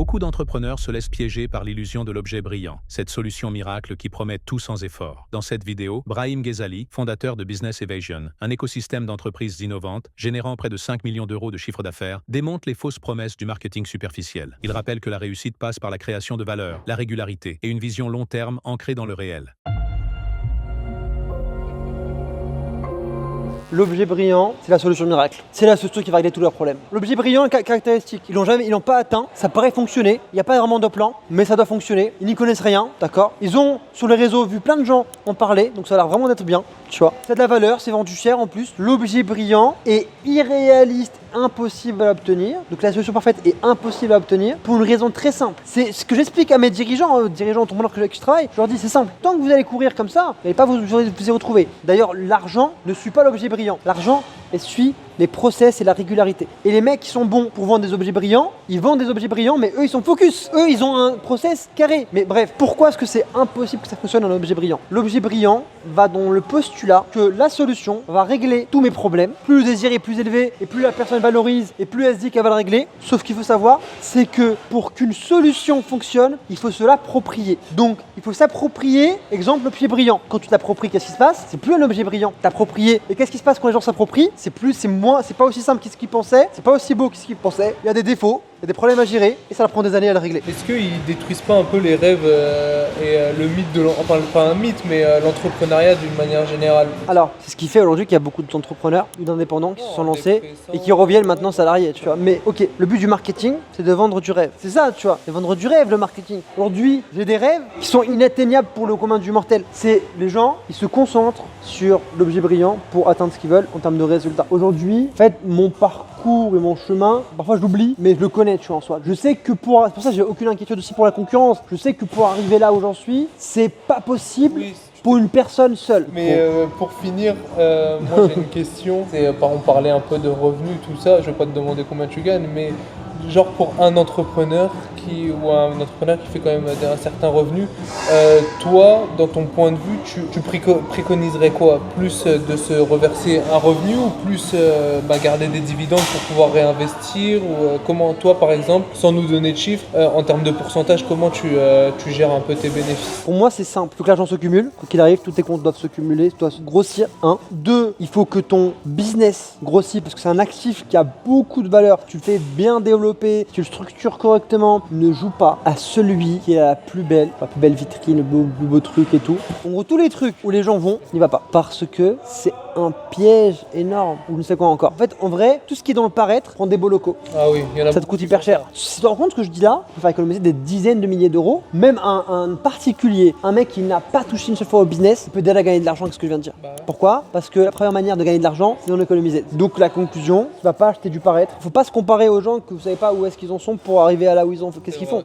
Beaucoup d'entrepreneurs se laissent piéger par l'illusion de l'objet brillant, cette solution miracle qui promet tout sans effort. Dans cette vidéo, Brahim Ghezali, fondateur de Business Evasion, un écosystème d'entreprises innovantes générant près de 5 millions d'euros de chiffre d'affaires, démonte les fausses promesses du marketing superficiel. Il rappelle que la réussite passe par la création de valeur, la régularité et une vision long terme ancrée dans le réel. L'objet brillant, c'est la solution miracle. C'est la solution qui va régler tous leurs problèmes. L'objet brillant, caractéristique, ils l'ont pas atteint, ça paraît fonctionner, il n'y a pas vraiment de plan, mais ça doit fonctionner. Ils n'y connaissent rien, d'accord. Ils ont sur les réseaux vu plein de gens en parler, donc ça a l'air vraiment d'être bien, tu vois. C'est de la valeur, c'est vendu cher en plus. L'objet brillant est irréaliste, impossible à obtenir. Donc la solution parfaite est impossible à obtenir pour une raison très simple. C'est ce que j'explique à mes dirigeants, entrepreneurs que je travaille. Je leur dis c'est simple. Tant que vous allez courir comme ça, vous n'allez pas vous y retrouver. D'ailleurs, l'argent ne suit pas l'objet brillant. L'argent, elle suit les process et la régularité. Et les mecs qui sont bons pour vendre des objets brillants, ils vendent des objets brillants, mais eux ils sont focus. Eux ils ont un process carré. Mais bref, pourquoi est-ce que c'est impossible que ça fonctionne un objet brillant? L'objet brillant va dans le postulat que la solution va régler tous mes problèmes. Plus le désir est plus élevé et plus la personne valorise et plus elle se dit qu'elle va le régler. Sauf qu'il faut savoir, c'est que pour qu'une solution fonctionne, il faut se l'approprier. Donc il faut s'approprier, exemple l'objet brillant. Quand tu t'appropries, qu'est-ce qui se passe? C'est plus un objet brillant. T'approprier. Et qu'est-ce qui se passe quand les gens s'approprient? C'est pas aussi simple qu'ils pensaient, c'est pas aussi beau qu'ils pensaient. Il y a des défauts, il y a des problèmes à gérer et ça leur prend des années à le régler. Est-ce qu'ils détruisent pas un peu les rêves et le mythe de enfin pas un mythe mais l'entrepreneuriat d'une manière générale? Alors, c'est ce qui fait aujourd'hui qu'il y a beaucoup d'entrepreneurs ou d'indépendants qui se sont lancés et qui reviennent maintenant salariés, tu vois. Mais ok, le but du marketing, c'est de vendre du rêve. C'est ça, tu vois, c'est vendre du rêve le marketing. Aujourd'hui, j'ai des rêves qui sont inatteignables pour le commun du mortel. C'est les gens, ils se concentrent sur l'objet brillant pour atteindre ce qu'ils veulent en termes de résultats. Aujourd'hui, en fait, mon parcours et mon chemin, parfois je l'oublie, mais je le connais, tu vois, en soi. Je sais que c'est pour ça que j'ai aucune inquiétude aussi pour la concurrence. Je sais que pour arriver là où j'en suis, c'est pas possible. Oui. Pour une personne seule. Mais pour finir, moi j'ai une question. On parlait un peu de revenus, tout ça. Je vais pas te demander combien tu gagnes, mais genre pour un entrepreneur qui fait quand même un certain revenu, toi, dans ton point de vue, tu préconiserais quoi? Plus de se reverser un revenu ou plus garder des dividendes pour pouvoir réinvestir ou comment toi, par exemple, sans nous donner de chiffres, en termes de pourcentage, comment tu gères un peu tes bénéfices? Pour moi, c'est simple. Il faut que l'argent se cumule. Quoi qu'il arrive, tous tes comptes doivent se cumuler, doivent grossir. 1. 2. Il faut que ton business grossisse parce que c'est un actif qui a beaucoup de valeur. Tu le fais bien développer, tu le structures correctement. Ne joue pas à celui qui a la plus belle vitrine, le plus beau truc et tout. En gros, tous les trucs où les gens vont, n'y va pas. Parce que c'est un piège énorme. Ou je ne sais quoi encore. En fait, en vrai, tout ce qui est dans le paraître prend des beaux locaux. Ah oui, il y en a. Ça te coûte hyper cher. Si tu te rends compte ce que je dis là, il faut faire économiser des dizaines de milliers d'euros. Même un particulier, un mec qui n'a pas touché une seule fois au business, il peut déjà gagner de l'argent avec ce que je viens de dire. Ouais. Pourquoi? Parce que la première manière de gagner de l'argent, c'est d'en économiser. Donc la conclusion, tu vas pas acheter du paraître. Faut pas se comparer aux gens que vous savez pas où est-ce qu'ils en sont pour arriver à là où ils ont. Qu'est-ce qu'ils font?